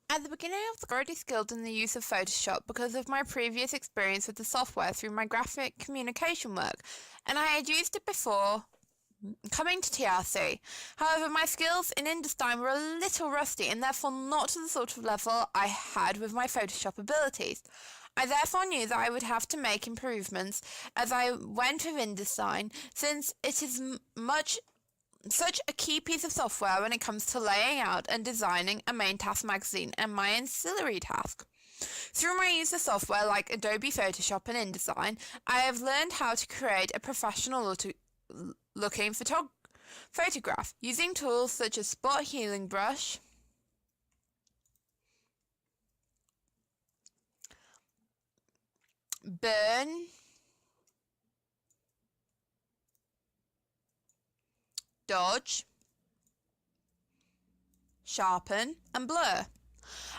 At the beginning, I was already skilled in the use of Photoshop because of my previous experience with the software through my graphic communication work, and I had used it before coming to TRC. However, my skills in InDesign were a little rusty and therefore not to the sort of level I had with my Photoshop abilities. I therefore knew that I would have to make improvements as I went with InDesign, since it is such a key piece of software when it comes to laying out and designing a main task magazine and my ancillary task. Through my use of software like Adobe Photoshop and InDesign, I have learned how to create a professional looking photograph using tools such as Spot Healing Brush, Burn, Dodge, Sharpen, and Blur.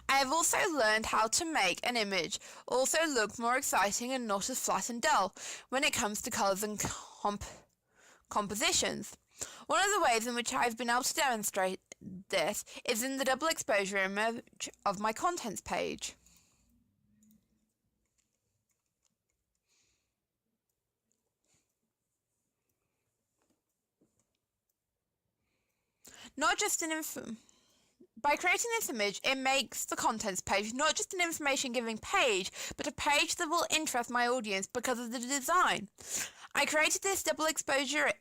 I have also learned how to make an image also look more exciting and not as flat and dull when it comes to colours and compositions. One of the ways in which I've been able to demonstrate this is in the double exposure image of my contents page. Not just By creating this image, it makes the contents page not just an information-giving page, but a page that will interest my audience because of the design. I created this double exposure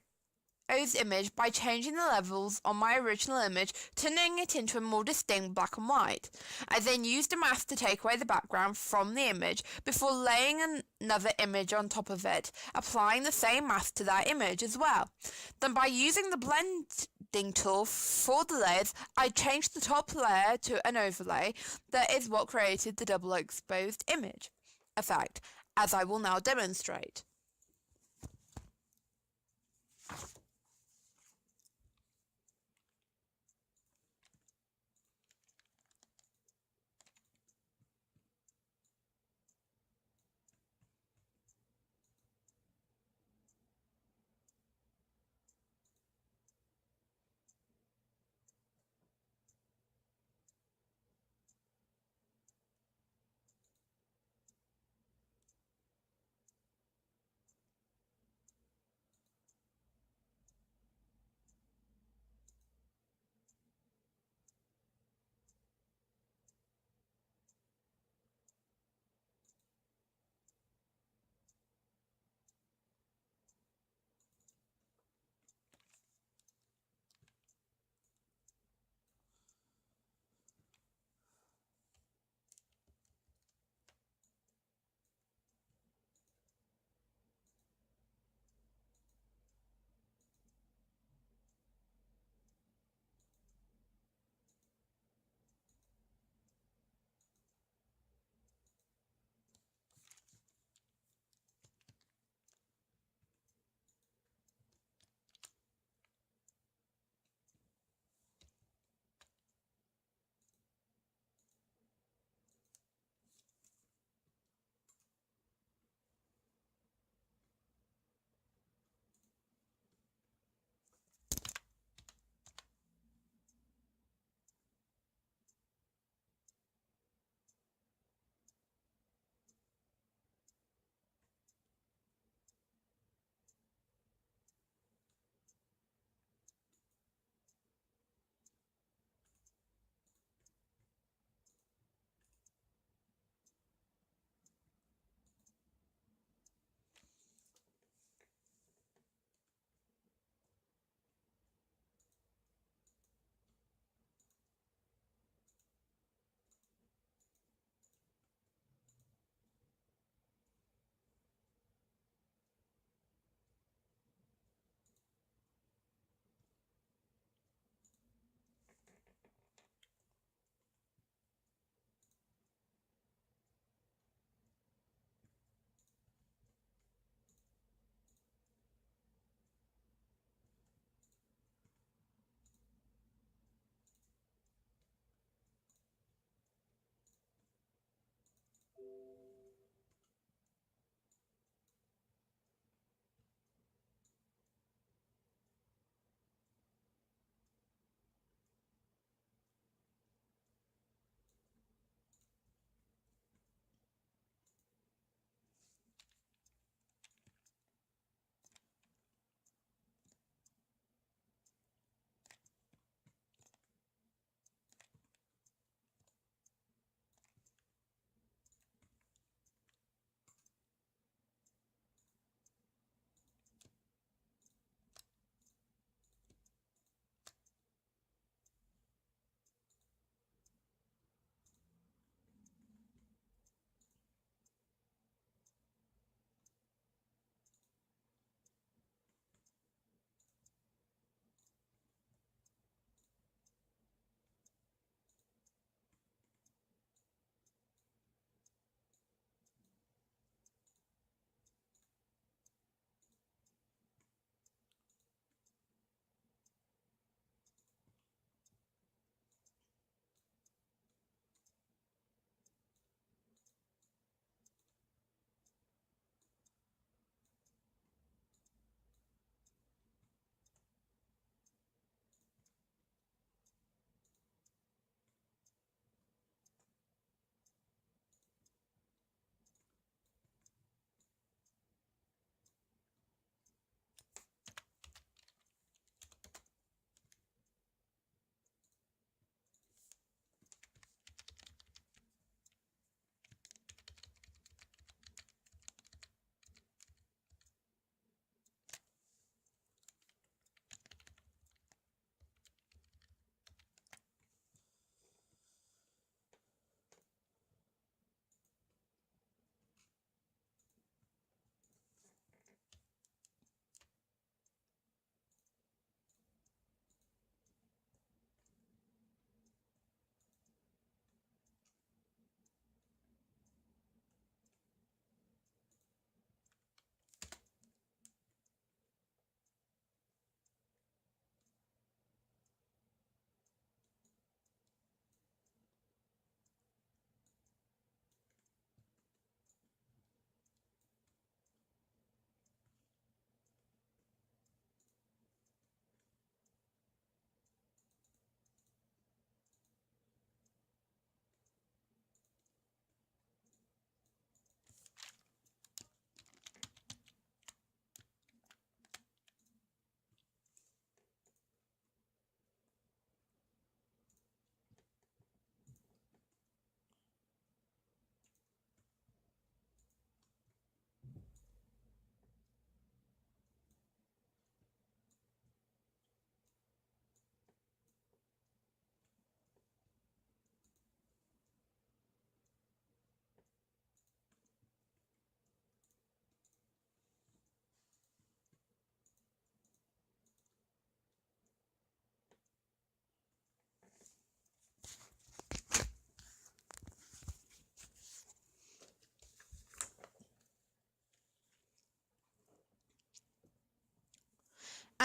image by changing the levels on my original image, turning it into a more distinct black and white. I then used a mask to take away the background from the image before laying another image on top of it, applying the same mask to that image as well. Then by using the blending tool for the layers, I changed the top layer to an overlay. That is what created the double exposed image effect, as I will now demonstrate.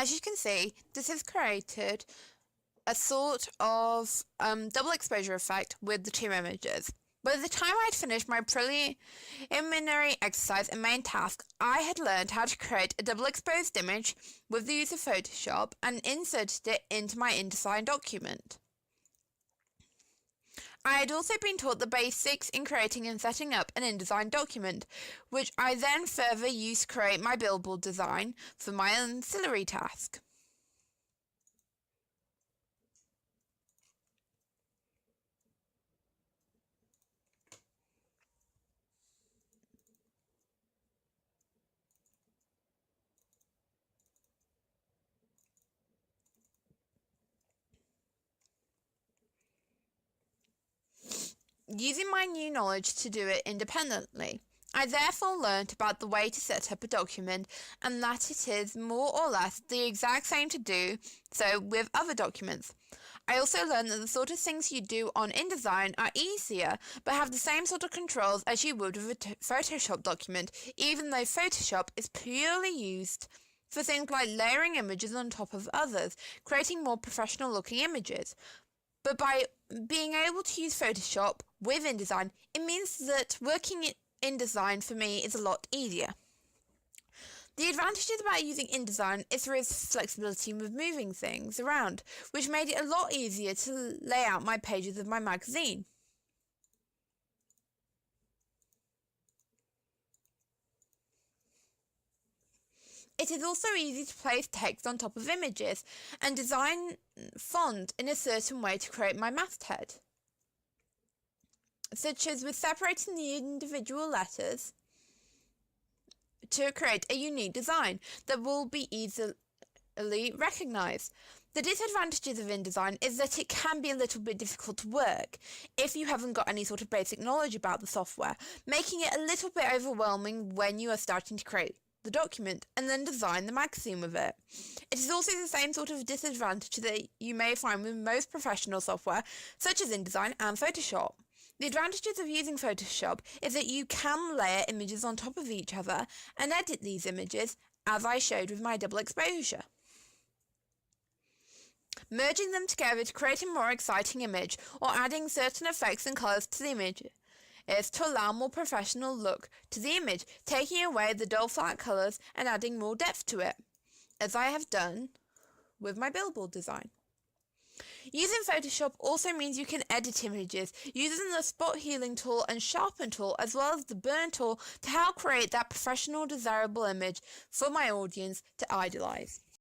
As you can see, this has created a sort of double exposure effect with the two images. By the time I had finished my preliminary exercise and main task, I had learned how to create a double exposed image with the use of Photoshop and inserted it into my InDesign document. I had also been taught the basics in creating and setting up an InDesign document, which I then further used to create my billboard design for my ancillary task. Using my new knowledge to do it independently, I therefore learnt about the way to set up a document and that it is more or less the exact same to do so with other documents. I also learned that the sort of things you do on InDesign are easier but have the same sort of controls as you would with a Photoshop document, even though Photoshop is purely used for things like layering images on top of others, creating more professional looking images. But by being able to use Photoshop with InDesign, it means that working in InDesign for me is a lot easier. The advantages about using InDesign is there is flexibility with moving things around, which made it a lot easier to lay out my pages of my magazine. It is also easy to place text on top of images and design font in a certain way to create my masthead, such as with separating the individual letters to create a unique design that will be easily recognized. The disadvantages of InDesign is that it can be a little bit difficult to work if you haven't got any sort of basic knowledge about the software, making it a little bit overwhelming when you are starting to create the document and then design the magazine with it. It is also the same sort of disadvantage that you may find with most professional software such as InDesign and Photoshop. The advantages of using Photoshop is that you can layer images on top of each other and edit these images as I showed with my double exposure, merging them together to create a more exciting image or adding certain effects and colours to the image is to allow a more professional look to the image, taking away the dull flat colours and adding more depth to it, as I have done with my billboard design. Using Photoshop also means you can edit images using the spot healing tool and sharpen tool as well as the burn tool to help create that professional desirable image for my audience to idolize.